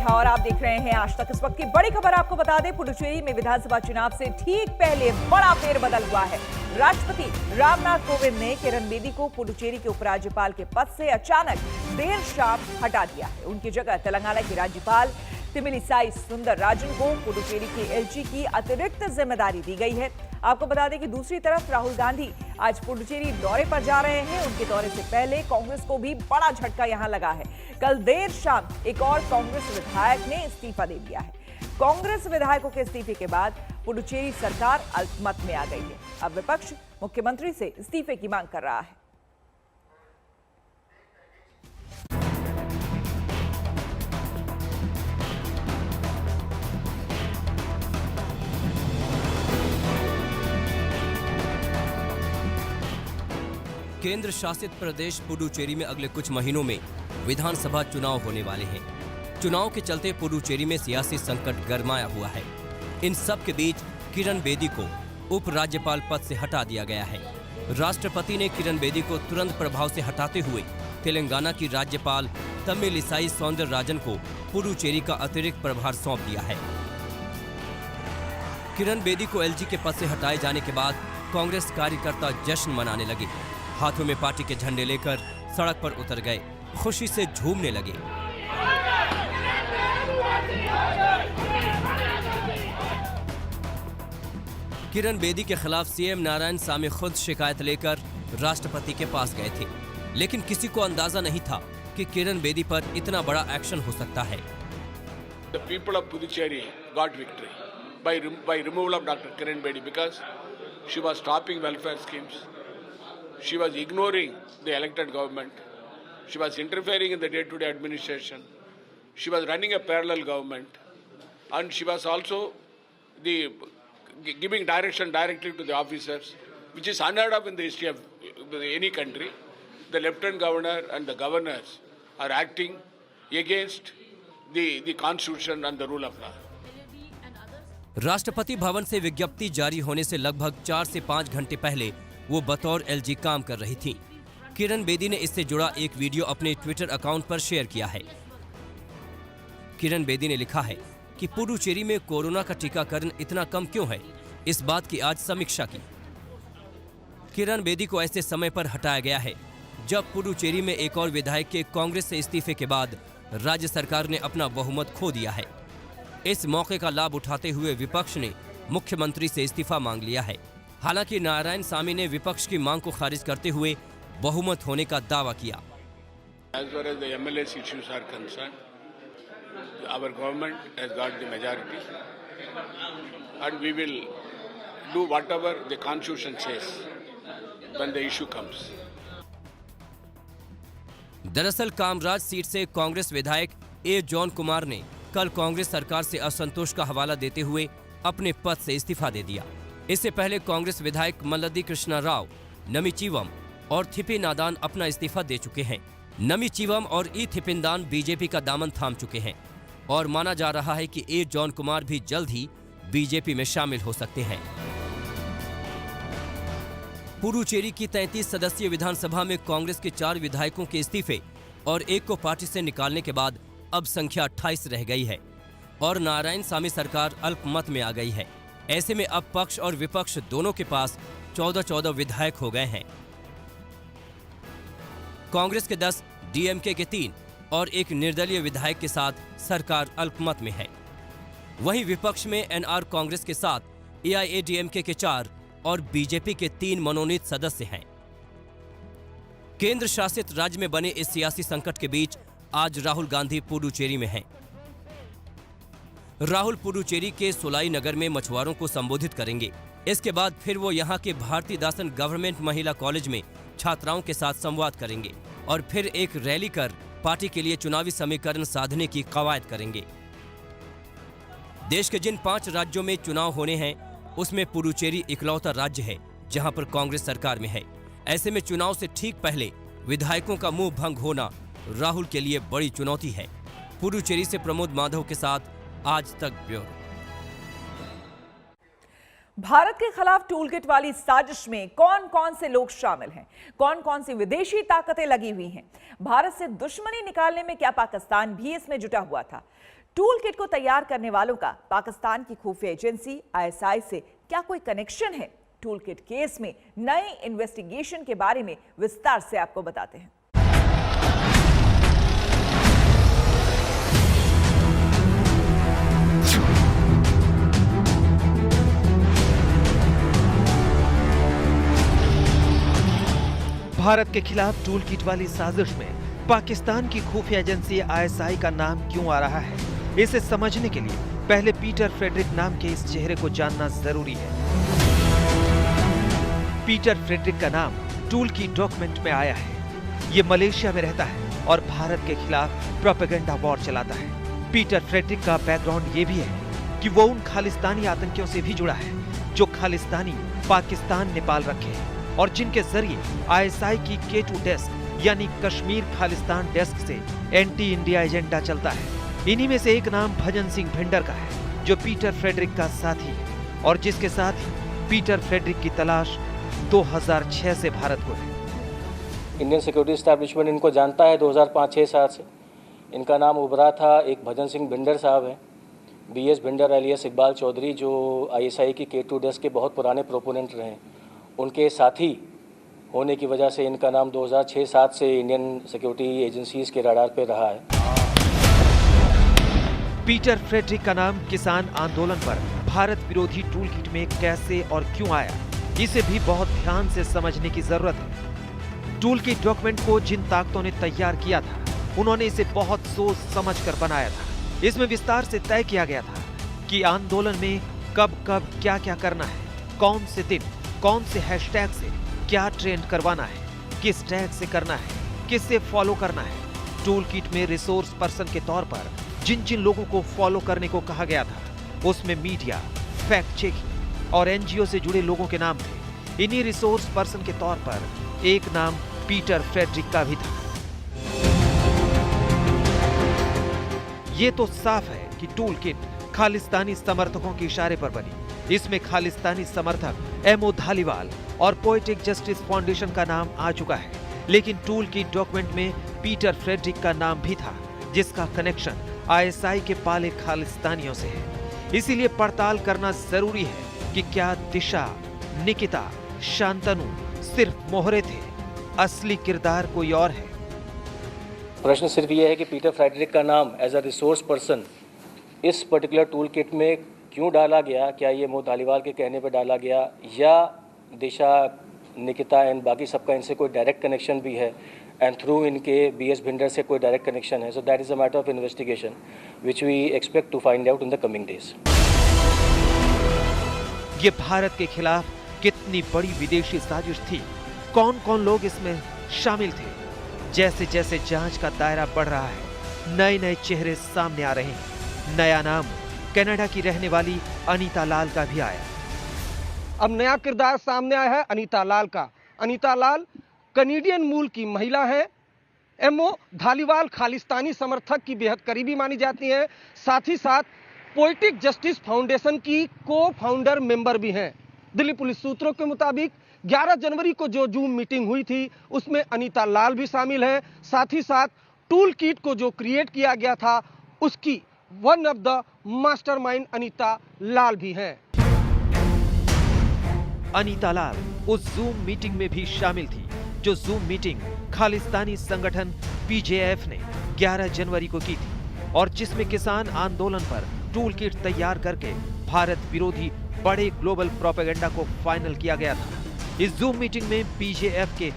झा और आप देख रहे हैं आज तक। इस वक्त की बड़ी खबर आपको बता दें, पुडुचेरी में विधानसभा चुनाव से ठीक पहले बड़ा फेरबदल हुआ है। राष्ट्रपति रामनाथ कोविंद ने किरण बेदी को पुडुचेरी के उपराज्यपाल के पद से अचानक देर शाम हटा दिया है। उनकी जगह तेलंगाना के राज्यपाल तमिलिसाई सुंदरराजन को पुडुचेरी के एलजी की अतिरिक्त जिम्मेदारी दी गई है। आपको बता दें कि दूसरी तरफ राहुल गांधी आज पुडुचेरी दौरे पर जा रहे हैं। उनके दौरे से पहले कांग्रेस को भी बड़ा झटका यहां लगा है। कल देर शाम एक और कांग्रेस विधायक ने इस्तीफा दे दिया है। कांग्रेस विधायकों के इस्तीफे के बाद पुडुचेरी सरकार अल्पमत में आ गई है। अब विपक्ष मुख्यमंत्री से इस्तीफे की मांग कर रहा है। केंद्र शासित प्रदेश पुडुचेरी में अगले कुछ महीनों में विधानसभा चुनाव होने वाले हैं। चुनाव के चलते पुडुचेरी में सियासी संकट गरमाया हुआ है। इन सब के बीच किरण बेदी को उपराज्यपाल पद से हटा दिया गया है। राष्ट्रपति ने किरण बेदी को तुरंत प्रभाव से हटाते हुए तेलंगाना की राज्यपाल तमिलिसाई सौंदरराजन को पुडुचेरी का अतिरिक्त प्रभार सौंप दिया है। किरण बेदी को एलजी के पद से हटाए जाने के बाद कांग्रेस कार्यकर्ता जश्न मनाने लगे। हाथों में पार्टी के झंडे लेकर सड़क पर उतर गए, खुशी से झूमने लगे। किरण बेदी के खिलाफ सीएम नारायणसामी खुद शिकायत लेकर राष्ट्रपति के पास गए थे, लेकिन किसी को अंदाजा नहीं था कि किरण बेदी पर इतना बड़ा एक्शन हो सकता है। The people of Puducherry got victory by removal of Dr. Kiran Bedi because she was stopping welfare schemes. She was ignoring the elected government. She was interfering in the day-to-day administration. She was running a parallel government. And she was also giving direction directly to the officers, which is unheard of in the history of any country. The lieutenant governor and the governors are acting against the constitution and the rule of law. Rashtrapati Bhavan से विज्ञप्ति जारी होने से लगभग 4 से 5 घंटे पहले वो बतौर एलजी काम कर रही थी। किरण बेदी ने इससे जुड़ा एक वीडियो अपने ट्विटर अकाउंट पर शेयर किया है। किरण बेदी ने लिखा है कि पुडुचेरी में कोरोना का टीकाकरण इतना कम क्यों है, इस बात की आज समीक्षा की। किरण बेदी को ऐसे समय पर हटाया गया है जब पुडुचेरी में एक और विधायक के कांग्रेस से इस्तीफे के बाद राज्य सरकार ने अपना बहुमत खो दिया है। इस मौके का लाभ उठाते हुए विपक्ष ने मुख्यमंत्री से इस्तीफा मांग लिया है। हालांकि नारायणसामी ने विपक्ष की मांग को खारिज करते हुए बहुमत होने का दावा किया। As far as the MLS issues are concerned, our government has got the majority, and we will do whatever the constitution says when the issue comes. दरअसल कामराज सीट से कांग्रेस विधायक ए जॉन कुमार ने कल कांग्रेस सरकार से असंतोष का हवाला देते हुए अपने पद से इस्तीफा दे दिया। इससे पहले कांग्रेस विधायक मल्लदी कृष्णा राव, नमीचीवम और थिपिनादान अपना इस्तीफा दे चुके हैं। नमीचीवम और ई थिपिंदान बीजेपी का दामन थाम चुके हैं और माना जा रहा है कि ए जॉन कुमार भी जल्द ही बीजेपी में शामिल हो सकते हैं। पुडुचेरी की 33 सदस्यीय विधानसभा में कांग्रेस के 4 विधायकों के इस्तीफे और एक को पार्टी से निकालने के बाद अब संख्या 28 रह गई है और नारायणसामी सरकार अल्पमत में आ गई है। ऐसे में अब पक्ष और विपक्ष दोनों के पास 14-14 विधायक हो गए हैं। कांग्रेस के 10, डीएमके के 3 और एक निर्दलीय विधायक के साथ सरकार अल्पमत में है। वहीं विपक्ष में एनआर कांग्रेस के साथ एआईएडीएमके के 4 और बीजेपी के 3 मनोनीत सदस्य हैं। केंद्र शासित राज्य में बने इस सियासी संकट के बीच आज राहुल गांधी पुडुचेरी में हैं। राहुल पुडुचेरी के सोलाई नगर में मछुआरों को संबोधित करेंगे। इसके बाद फिर वो यहां के भारतीदासन गवर्नमेंट महिला कॉलेज में छात्राओं के साथ संवाद करेंगे और फिर एक रैली कर पार्टी के लिए चुनावी समीकरण साधने की कवायद करेंगे। देश के जिन 5 राज्यों में चुनाव होने हैं उसमें पुडुचेरी इकलौता राज्य है जहां पर कांग्रेस सरकार में है। ऐसे में चुनाव से ठीक पहले विधायकों का मुंह भंग होना राहुल के लिए बड़ी चुनौती है। पुडुचेरी से प्रमोद माधव के साथ आज तक ब्यूरो। भारत के खिलाफ टूलकिट वाली साजिश में कौन कौन से लोग शामिल हैं, कौन कौन सी विदेशी ताकतें लगी हुई हैं, भारत से दुश्मनी निकालने में क्या पाकिस्तान भी इसमें जुटा हुआ था? टूल किट को तैयार करने वालों का पाकिस्तान की खुफिया एजेंसी आईएसआई से क्या कोई कनेक्शन है? टूल किट केस में नए इन्वेस्टिगेशन के बारे में विस्तार से आपको बताते हैं। भारत के खिलाफ टूल किट वाली साजिश में पाकिस्तान की खुफिया एजेंसी आईएसआई का नाम क्यों आ रहा है, इसे समझने के लिए पहले पीटर फ्रेडरिक नाम के इस चेहरे को जानना जरूरी है। पीटर फ्रेडरिक का नाम टूल किट डॉक्यूमेंट में आया है। ये मलेशिया में रहता है और भारत के खिलाफ प्रोपेगेंडा वॉर चलाता है। पीटर फ्रेडरिक का बैकग्राउंड ये भी है कि वो उन खालिस्तानी आतंकियों से भी जुड़ा है जो खालिस्तानी पाकिस्तान नेपाल रखे हैं और जिनके जरिए आईएसआई की K2 डेस्क यानी कश्मीर खालिस्तान डेस्क से एंटी इंडिया एजेंडा चलता है। इन्हीं में से एक नाम भजन सिंह भिंडर का है जो पीटर फ्रेडरिक का साथी है और जिसके साथ ही पीटर फ्रेडरिक की तलाश 2006 से भारत को है। इंडियन सिक्योरिटी एस्टैब्लिशमेंट इनको जानता है 2005-6 से। इनका नाम उभरा था, एक भजन सिंह भिंडर साहब हैं, BS भिंडर एलियस इकबाल चौधरी, जो आईएसआई की K2 डेस्क के बहुत पुराने प्रोपोनेंट रहे। उनके साथी होने की वजह से इनका नाम 2006-7 से इंडियन सिक्योरिटी एजेंसीज के रडार पे रहा है। पीटर फ्रेडरिक का नाम किसान आंदोलन पर भारत विरोधी टूल किट में कैसे और क्यों आया, इसे भी बहुत ध्यान से समझने की जरूरत है। टूल किट डॉक्यूमेंट को जिन ताकतों ने तैयार किया था, उन्होंने इसे बहुत सोच समझ कर बनाया था। इसमें विस्तार से तय किया गया था कि आंदोलन में कब कब क्या क्या करना है, कौन से दिन कौन से हैशटैग से क्या ट्रेंड करवाना है, किस टैग से करना है, किससे फॉलो करना है। टूल किट में रिसोर्स पर्सन के तौर पर जिन जिन लोगों को फॉलो करने को कहा गया था, उसमें मीडिया, फैक्ट चेकिंग और एनजीओ से जुड़े लोगों के नाम थे। इन्हीं रिसोर्स पर्सन के तौर पर एक नाम पीटर फ्रेडरिक का भी था। ये तो साफ है कि टूल किट खालिस्तानी समर्थकों के इशारे पर बनी। इसमें खालिस्तानी समर्थक एमओ धालीवाल और पोएटिक जस्टिस फाउंडेशन का नाम आ चुका है, लेकिन टूल किट डॉक्यूमेंट में पीटर फ्रेडरिक का नाम भी था, जिसका कनेक्शन आईएसआई के पाले खालिस्तानियों से है। इसीलिए पड़ताल करना जरूरी है कि क्या दिशा, निकिता, शांतनु सिर्फ मोहरे थे, असली किरदार कोई और है। प्रश्न सिर्फ ये है कि पीटर फ्रेडरिक का नाम एज अ रिसोर्स पर्सन इस पर्टिकुलर टूल किट में क्यों डाला गया? क्या ये मोह धालीवाल के कहने पर डाला गया या दिशा, निकिता एंड बाकी सबका इनसे कोई डायरेक्ट कनेक्शन भी है एंड थ्रू इनके BS भिंडर से कोई डायरेक्ट कनेक्शन है? So that is a matter of investigation which we expect to find out in the coming days. ये भारत के खिलाफ कितनी बड़ी विदेशी साजिश थी, कौन कौन लोग इसमें शामिल थे? जैसे जैसे जांच का दायरा बढ़ रहा है, नए नए चेहरे सामने आ रहे हैं। नया नाम कनाडा की रहने वाली अनीता लाल का भी आया। अब नया किरदार सामने आया है अनीता लाल का। अनीता लाल कनेडियन मूल की महिला है। एमओ धालीवाल खालिस्तानी समर्थक की बेहद करीबी मानी जाती हैं। साथ ही साथ पोएटिक जस्टिस फाउंडेशन की को फाउंडर मेंबर भी हैं। दिल्ली पुलिस सूत्रों के मुताबिक 11 जनवरी को जो जूम मीटिंग हुई थी, उसमें अनीता लाल भी शामिल है। साथ ही साथ टूल किट को जो क्रिएट किया गया था, उसकी one of the mastermind Anita Lal भी हैं। अनीता लाल उस जूम मीटिंग में भी शामिल थी, जो जूम मीटिंग खालिस्तानी संगठन PJF ने 11 जनवरी को की थी और जिसमें किसान आंदोलन पर टूल किट तैयार करके भारत विरोधी बड़े ग्लोबल प्रोपेगेंडा को फाइनल किया गया था। इस जूम मीटिंग में PJF के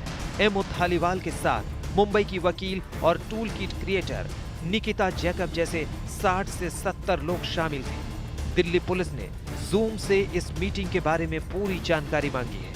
एमओ धालीवाल के साथ मुंबई की वकील और tool kit creator Nikita Jacob जैसे 60 से 70 लोग शामिल थे। दिल्ली पुलिस ने जूम से इस मीटिंग के बारे में पूरी जानकारी मांगी है।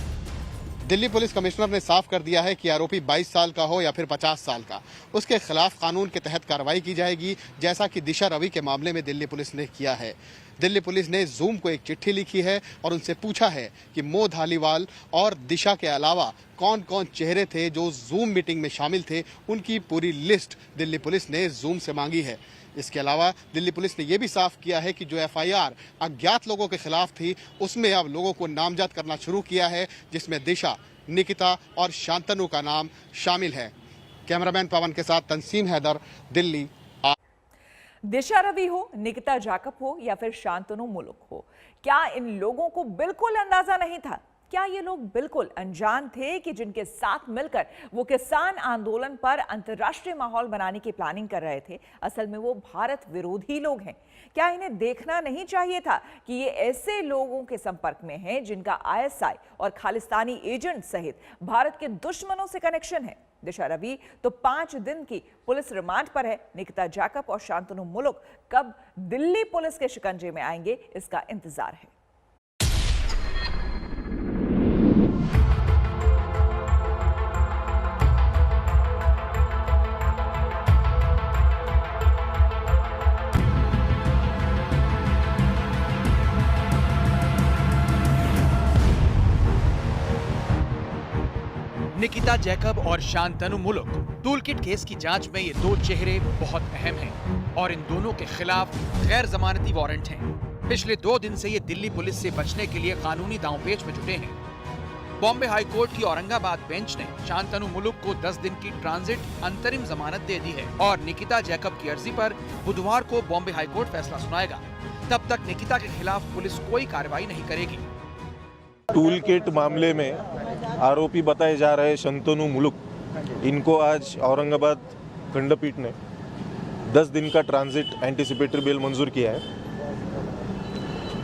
दिल्ली पुलिस कमिश्नर ने साफ कर दिया है कि आरोपी 22 साल का हो या फिर 50 साल का, उसके खिलाफ कानून के तहत कार्रवाई की जाएगी, जैसा कि दिशा रवि के मामले में दिल्ली पुलिस ने किया है। दिल्ली पुलिस ने जूम को एक चिट्ठी लिखी है और उनसे पूछा है कि मोह धालीवाल और दिशा के अलावा कौन कौन चेहरे थे जो जूम मीटिंग में शामिल थे। उनकी पूरी लिस्ट दिल्ली पुलिस ने जूम से मांगी है। इसके अलावा दिल्ली पुलिस ने यह भी साफ किया है कि जो FIR अज्ञात लोगों के खिलाफ थी, उसमें अब लोगों को नामजद करना शुरू किया है, जिसमें दिशा, निकिता और शांतनु का नाम शामिल है। कैमरामैन पवन के साथ तंसीम हैदर, दिल्ली। दिशा रवि हो, निकिता जैकब हो या फिर शांतनु मुलुक हो, क्या इन लोगों को बिल्कुल अंदाजा नहीं था? क्या ये लोग बिल्कुल अनजान थे कि जिनके साथ मिलकर वो किसान आंदोलन पर अंतर्राष्ट्रीय माहौल बनाने की प्लानिंग कर रहे थे, असल में वो भारत विरोधी लोग हैं? क्या इन्हें देखना नहीं चाहिए था कि ये ऐसे लोगों के संपर्क में हैं जिनका आईएसआई और खालिस्तानी एजेंट सहित भारत के दुश्मनों से कनेक्शन है? दिशा रवि तो 5 दिन की पुलिस रिमांड पर है। निकिता जैकब और शांतनु मुलुक कब दिल्ली पुलिस के शिकंजे में आएंगे, इसका इंतजार है। निकिता जैकब और शांतनु मुलुक टूलकिट केस की जांच में ये दो चेहरे बहुत अहम हैं और इन दोनों के खिलाफ गैर जमानती वारंट हैं। पिछले 2 दिन से ये दिल्ली पुलिस से बचने के लिए कानूनी दांवपेच में जुटे हैं। बॉम्बे हाईकोर्ट की औरंगाबाद बेंच ने शांतनु मुलुक को 10 दिन की ट्रांजिट अंतरिम जमानत दे दी है और निकिता जैकब की अर्जी पर बुधवार को बॉम्बे हाईकोर्ट फैसला सुनाएगा। तब तक निकिता के खिलाफ पुलिस कोई कार्रवाई नहीं करेगी। टूलकिट मामले में आरोपी बताए जा रहे शांतनु मुलुक, इनको आज औरंगाबाद खंडपीठ ने 10 दिन का ट्रांजिट एंटीसिपेटरी बेल मंजूर किया है।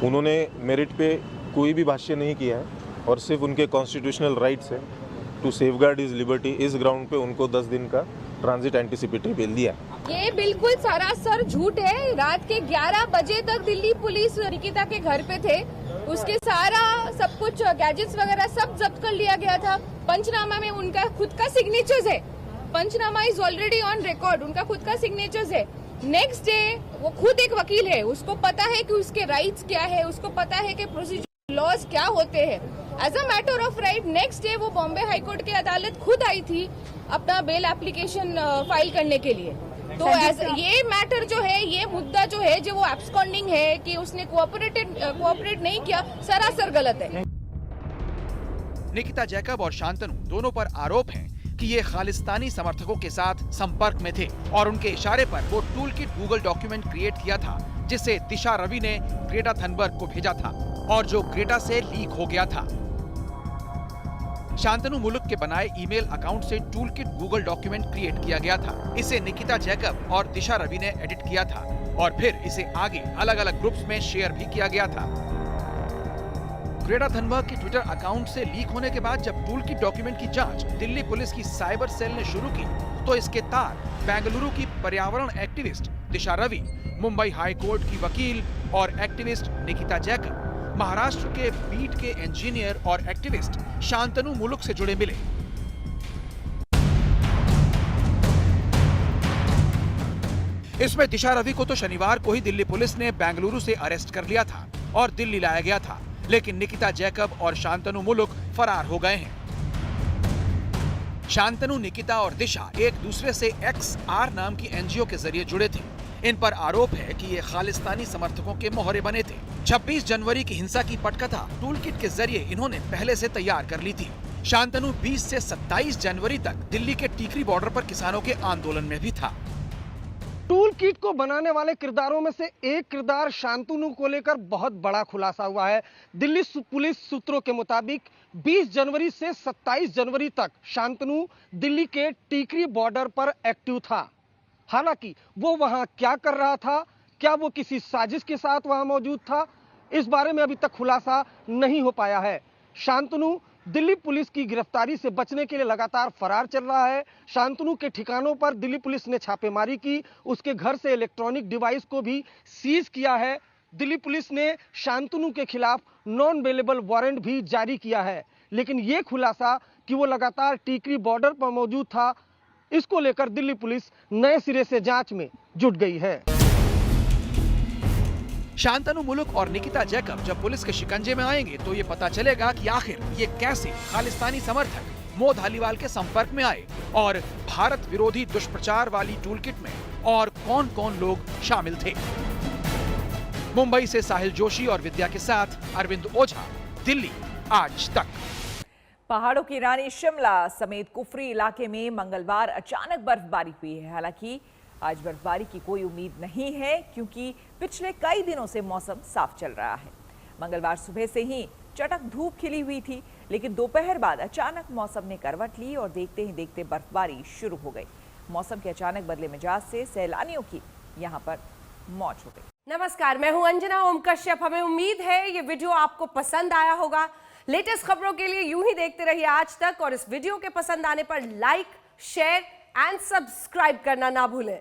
उन्होंने मेरिट पे कोई भी भाष्य नहीं किया है और सिर्फ उनके कॉन्स्टिट्यूशनल राइट्स है टू सेफगार्ड हिज लिबर्टी, इस ग्राउंड पे उनको 10 दिन का ट्रांजिट एंटीसिपेटरी बेल दिया। ये बिल्कुल सरासर झूठ है। रात के 11 बजे तक दिल्ली पुलिस निकिता के घर पे थे, उसके सारा सब कुछ गैजेट्स वगैरह सब जब्त कर लिया गया था। पंचनामा में उनका खुद का सिग्नेचर्स है, पंचनामा इज ऑलरेडी ऑन रिकॉर्ड, उनका खुद का सिग्नेचर्स है। नेक्स्ट डे वो खुद एक वकील है, उसको पता है कि उसके राइट्स क्या है, उसको पता है कि प्रोसीजर लॉज क्या होते हैं। As a matter of right next day वो बॉम्बे हाईकोर्ट की अदालत खुद आई थी अपना बेल एप्लीकेशन फाइल करने के लिए। तो ये मैटर जो है, ये मुद्दा जो है, जो वो एब्सकॉन्डिंग है कि उसने कोऑपरेट नहीं किया, सरासर गलत है। निकिता जैकब और शांतनु दोनों पर आरोप है कि ये खालिस्तानी समर्थकों के साथ संपर्क में थे और उनके इशारे पर वो टूलकिट गूगल डॉक्यूमेंट क्रिएट किया था, जिसे दिशा रवि ने ग्रेटा थनबर्ग को भेजा था और जो ग्रेटा से लीक हो गया था। शांतनु मुलुक के बनाए ईमेल अकाउंट से टूलकिट गूगल डॉक्यूमेंट क्रिएट किया गया था। इसे निकिता जैकब और दिशा रवि ने एडिट किया था और फिर इसे आगे अलग अलग ग्रुप्स में शेयर भी किया गया था। ग्रेटा थनबर्ग के ट्विटर अकाउंट से लीक होने के बाद जब टूलकिट डॉक्यूमेंट की जांच दिल्ली पुलिस की साइबर सेल ने शुरू की तो इसके तार बेंगलुरु की पर्यावरण एक्टिविस्ट दिशा रवि, मुंबई हाई कोर्ट की वकील और एक्टिविस्ट निकिता जैकब, महाराष्ट्र के बीट के इंजीनियर और एक्टिविस्ट शांतनु मुलुक से जुड़े मिले। इसमें दिशा रवि को तो शनिवार को ही दिल्ली पुलिस ने बेंगलुरु से अरेस्ट कर लिया था और दिल्ली लाया गया था, लेकिन निकिता जैकब और शांतनु मुलुक फरार हो गए हैं। शांतनु, निकिता और दिशा एक दूसरे से XR नाम की एनजीओ के जरिए जुड़े थे। इन पर आरोप है कि ये खालिस्तानी समर्थकों के मोहरे बने थे। 26 जनवरी की हिंसा की पटकथा टूलकिट के जरिए इन्होंने पहले से तैयार कर ली थी। शांतनु 20 से 27 जनवरी तक दिल्ली के टीकरी बॉर्डर पर किसानों के आंदोलन में भी था। टूलकिट को बनाने वाले किरदारों में से एक किरदार शांतनु को लेकर बहुत बड़ा खुलासा हुआ है। दिल्ली पुलिस सूत्रों के मुताबिक 20 जनवरी से 27 जनवरी तक शांतनु दिल्ली के टीकरी बॉर्डर पर एक्टिव था। हालांकि वो वहां क्या कर रहा था, क्या वो किसी साजिश के साथ वहां मौजूद था, इस बारे में अभी तक खुलासा नहीं हो पाया है। शांतनु दिल्ली पुलिस की गिरफ्तारी से बचने के लिए लगातार फरार चल रहा है। शांतनु के ठिकानों पर दिल्ली पुलिस ने छापेमारी की, उसके घर से इलेक्ट्रॉनिक डिवाइस को भी सीज किया है। दिल्ली पुलिस ने शांतनु के खिलाफ नॉन बेलेबल वारंट भी जारी किया है, लेकिन यह खुलासा कि वो लगातार टीकरी बॉर्डर पर मौजूद था, इसको लेकर दिल्ली पुलिस नए सिरे से जांच में जुट गई है। शांतनु मुलुक और निकिता जैकब जब पुलिस के शिकंजे में आएंगे तो ये पता चलेगा कि आखिर ये कैसे खालिस्तानी समर्थक मो धालीवाल के संपर्क में आए और भारत विरोधी दुष्प्रचार वाली टूलकिट में और कौन कौन लोग शामिल थे। मुंबई से साहिल जोशी और विद्या के साथ अरविंद ओझा, दिल्ली आज तक। पहाड़ों की रानी शिमला समेत कुफरी इलाके में मंगलवार अचानक बर्फबारी हुई है। हालांकि आज बर्फबारी की कोई उम्मीद नहीं है क्योंकि पिछले कई दिनों से मौसम साफ चल रहा है। मंगलवार सुबह से ही चटक धूप खिली हुई थी, लेकिन दोपहर बाद अचानक मौसम ने करवट ली और देखते ही देखते बर्फबारी शुरू हो गई। मौसम के अचानक बदले मिजाज से सैलानियों की यहाँ पर मौज हो गई। नमस्कार, मैं हूं अंजना ओम कश्यप। हमें उम्मीद है ये वीडियो आपको पसंद आया होगा। लेटेस्ट खबरों के लिए यूं ही देखते रहिए आज तक और इस वीडियो के पसंद आने पर लाइक, शेयर एंड सब्सक्राइब करना ना भूलें।